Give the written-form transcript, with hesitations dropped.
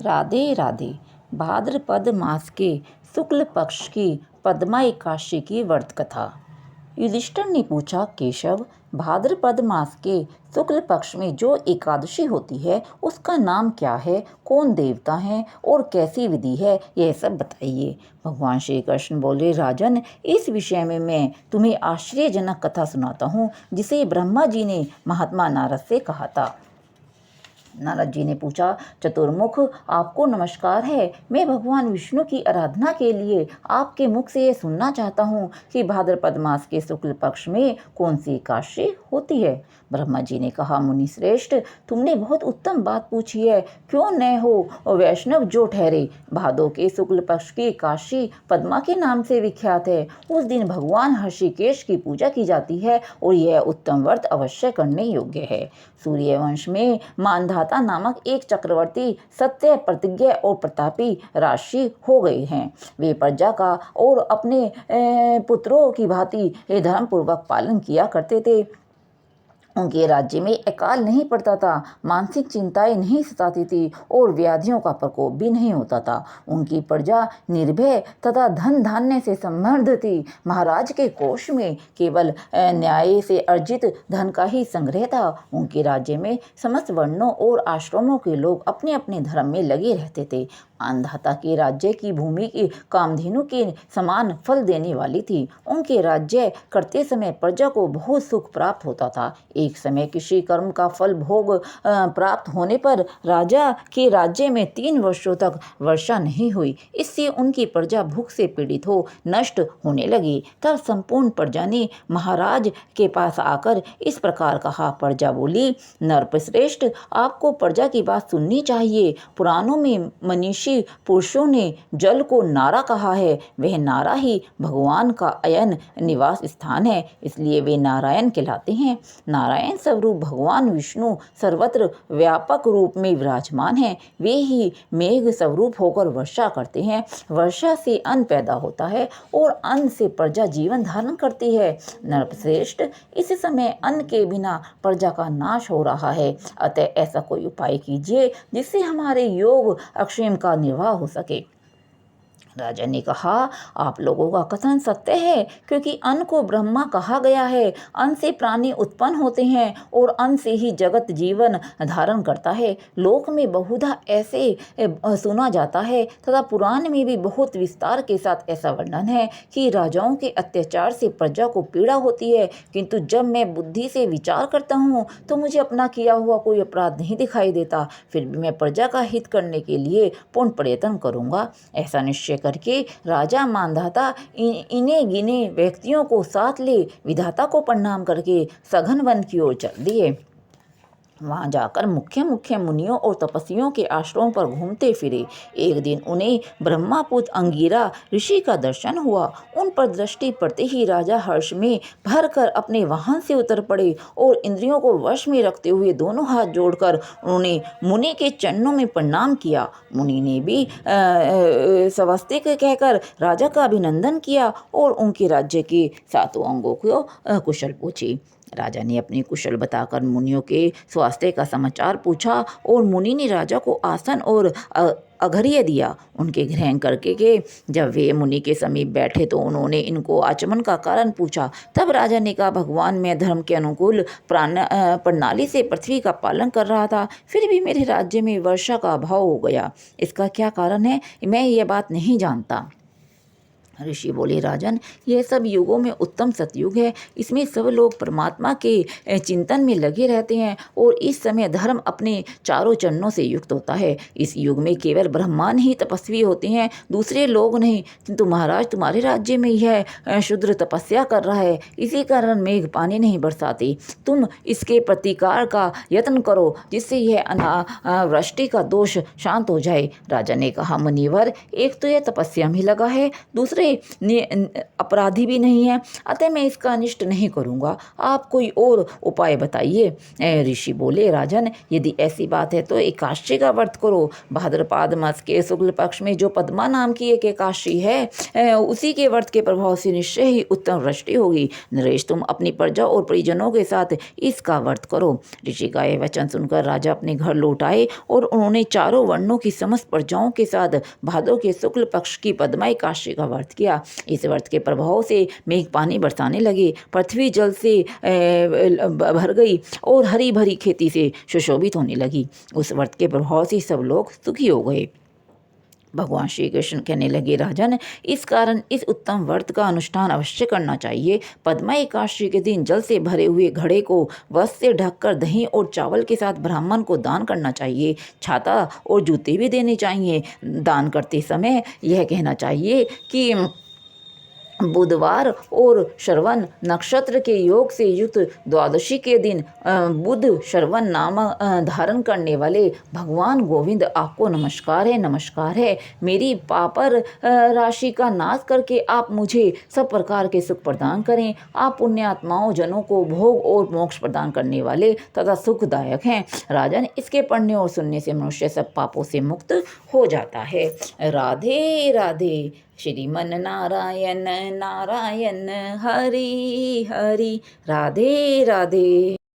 राधे राधे। भाद्रपद मास के शुक्ल पक्ष की पद्मा एकादशी की व्रत कथा। युधिष्ठिर ने पूछा, केशव, भाद्रपद मास के शुक्ल पक्ष में जो एकादशी होती है उसका नाम क्या है, कौन देवता है और कैसी विधि है, यह सब बताइए। भगवान श्री कृष्ण बोले, राजन, इस विषय में मैं तुम्हें आश्चर्यजनक कथा सुनाता हूँ जिसे ब्रह्मा जी ने महात्मा नारद से कहा था। नारद जी ने पूछा, चतुर्मुख, आपको नमस्कार है। मैं भगवान विष्णु की आराधना के लिए आपके मुख से यह सुनना चाहता हूँ कि भाद्रपद मास के शुक्ल पक्ष में कौन सी एकादशी होती है। ब्रह्मा जी ने कहा, मुनि श्रेष्ठ, तुमने बहुत उत्तम बात पूछी है। क्यों न हो वैष्णव जो ठहरे। भादो के शुक्ल पक्ष की एकादशी पद्मा के नाम से विख्यात है। उस दिन भगवान ऋषिकेश की पूजा की जाती है और यह उत्तम व्रत अवश्य करने योग्य है। सूर्यवंश में मानधाता नामक एक चक्रवर्ती सत्य, प्रतिज्ञ और प्रतापी राशि हो गए हैं। वे प्रजा का और अपने पुत्रों की भांति धर्मपूर्वक पालन किया करते थे। उनके राज्य में अकाल नहीं पड़ता था, मानसिक चिंताएं नहीं सताती थी और व्याधियों का प्रकोप भी नहीं होता था। उनकी प्रजा निर्भय तथा धन धान्य से समृद्ध थी। महाराज के कोष में केवल न्याय से अर्जित धन का ही संग्रह था। उनके राज्य में समस्त वर्णों और आश्रमों के लोग अपने अपने धर्म में लगे रहते थे। मानधाता के राज्य की भूमि की कामधेनु के समान फल देने वाली थी। उनके राज्य करते समय प्रजा को बहुत सुख प्राप्त होता था। एक समय किसी कर्म का फल भोग प्राप्त होने पर राजा के राज्य में 3 वर्षों तक वर्षा नहीं हुई। इससे उनकी प्रजा भूख से पीड़ित हो नष्ट होने लगी। तब संपूर्ण प्रजा ने महाराज के पास आकर इस प्रकार कहा। प्रजा बोली, नरश्रेष्ठ, आपको प्रजा की बात सुननी चाहिए। पुराणों में मनीषी पुरुषों ने जल को नारा कहा है। वह नारा ही भगवान का अयन निवास स्थान है, इसलिए वे नारायण कहलाते हैं। नारायण स्वरूप भगवान विष्णु सर्वत्र व्यापक रूप में विराजमान हैं। वे ही मेघ स्वरूप होकर वर्षा करते हैं। वर्षा से अन्न पैदा होता है और अन्न से प्रजा जीवन धारण करती है। नरश्रेष्ठ, इस समय अन्न के बिना प्रजा का नाश हो रहा है। अतः ऐसा कोई उपाय कीजिए जिससे हमारे योग अक्षेम का निर्वाह हो सके। राजा ने कहा, आप लोगों का कथन सत्य है, क्योंकि अन्न को ब्रह्मा कहा गया है। अन्न से प्राणी उत्पन्न होते हैं और अन्न से ही जगत जीवन धारण करता है। लोक में बहुधा ऐसे सुना जाता है तथा पुराण में भी बहुत विस्तार के साथ ऐसा वर्णन है कि राजाओं के अत्याचार से प्रजा को पीड़ा होती है, किंतु जब मैं बुद्धि से विचार करता हूँ तो मुझे अपना किया हुआ कोई अपराध नहीं दिखाई देता। फिर भी मैं प्रजा का हित करने के लिए पूर्ण प्रयत्न करूँगा। ऐसा निश्चय करके राजा मानधाता इन्हें गिने व्यक्तियों को साथ ले विधाता को प्रणाम करके सघन वन की ओर चल दिए। वहाँ जाकर मुख्य मुख्य मुनियों और तपस्वियों के आश्रमों पर घूमते फिरे। एक दिन उन्हें ब्रह्मापुत्र अंगिरा ऋषि का दर्शन हुआ। उन पर दृष्टि पड़ते ही राजा हर्ष में भरकर अपने वाहन से उतर पड़े और इंद्रियों को वश में रखते हुए दोनों हाथ जोड़कर उन्होंने मुनि के चरणों में प्रणाम किया। मुनि ने भी स्वस्तिक कहकर राजा का अभिनंदन किया और उनके राज्य के 7 अंगों को कुशल पूछी। राजा ने अपनी कुशल बताकर मुनियों के स्वास्थ्य का समाचार पूछा और मुनि ने राजा को आसन और अघर्य दिया। उनके ग्रहण करके के जब वे मुनि के समीप बैठे तो उन्होंने इनको आचमन का कारण पूछा। तब राजा ने कहा, भगवान, मैं धर्म के अनुकूल प्रणाली से पृथ्वी का पालन कर रहा था, फिर भी मेरे राज्य में वर्षा का अभाव हो गया। इसका क्या कारण है, मैं ये बात नहीं जानता। ऋषि बोले, राजन, यह सब युगों में उत्तम सतयुग है। इसमें सब लोग परमात्मा के चिंतन में लगे रहते हैं और इस समय धर्म अपने चारों चरणों से युक्त होता है। इस युग में केवल ब्रह्मांड ही तपस्वी होते हैं, दूसरे लोग नहीं। किंतु महाराज, तुम्हारे राज्य में यह शूद्र तपस्या कर रहा है, इसी कारण मेघ पानी नहीं बरसाती। तुम इसके प्रतिकार का यत्न करो जिससे यह अनावृष्टि का दोष शांत हो जाए। राजा ने कहा, मुनिवर, एक तो यह तपस्या में लगा है, दूसरे अपराधी भी नहीं है, अतः मैं इसका अनिष्ट नहीं करूँगा। आप कोई और उपाय बताइए। ऋषि बोले, राजन, यदि ऐसी बात है तो एकादशी का व्रत करो। भाद्रपद मास के शुक्ल पक्ष में जो पद्मा नाम की एक एकादशी है, उसी के व्रत के प्रभाव से निश्चय ही उत्तम वृष्टि होगी। नरेश, तुम अपनी प्रजा और परिजनों के साथ इसका व्रत करो। ऋषि का यह वचन सुनकर राजा अपने घर लौट आए और उन्होंने चारों वर्णों की समस्त प्रजाओं के साथ भादों के शुक्ल पक्ष की पद्मा एकादशी का व्रत किया। इस व्रत के प्रभाव से मेघ पानी बरसाने लगे, पृथ्वी जल से भर गई और हरी भरी खेती से सुशोभित होने लगी। उस व्रत के प्रभाव से सब लोग सुखी हो गए। भगवान श्री कृष्ण कहने लगे, राजन, इस कारण इस उत्तम व्रत का अनुष्ठान अवश्य करना चाहिए। पद्मा एकादशी के दिन जल से भरे हुए घड़े को वस्त्र से ढककर दही और चावल के साथ ब्राह्मण को दान करना चाहिए। छाता और जूते भी देने चाहिए। दान करते समय यह कहना चाहिए कि बुधवार और श्रवण नक्षत्र के योग से युक्त द्वादशी के दिन बुध श्रवण नाम धारण करने वाले भगवान गोविंद, आपको नमस्कार है, नमस्कार है। मेरी पापर राशि का नाश करके आप मुझे सब प्रकार के सुख प्रदान करें। आप पुण्यात्माओं जनों को भोग और मोक्ष प्रदान करने वाले तथा सुखदायक हैं। राजन, इसके पढ़ने और सुनने से मनुष्य सब पापों से मुक्त हो जाता है। राधे राधे। श्रीमन नारायण नारायण हरि हरि। राधे राधे।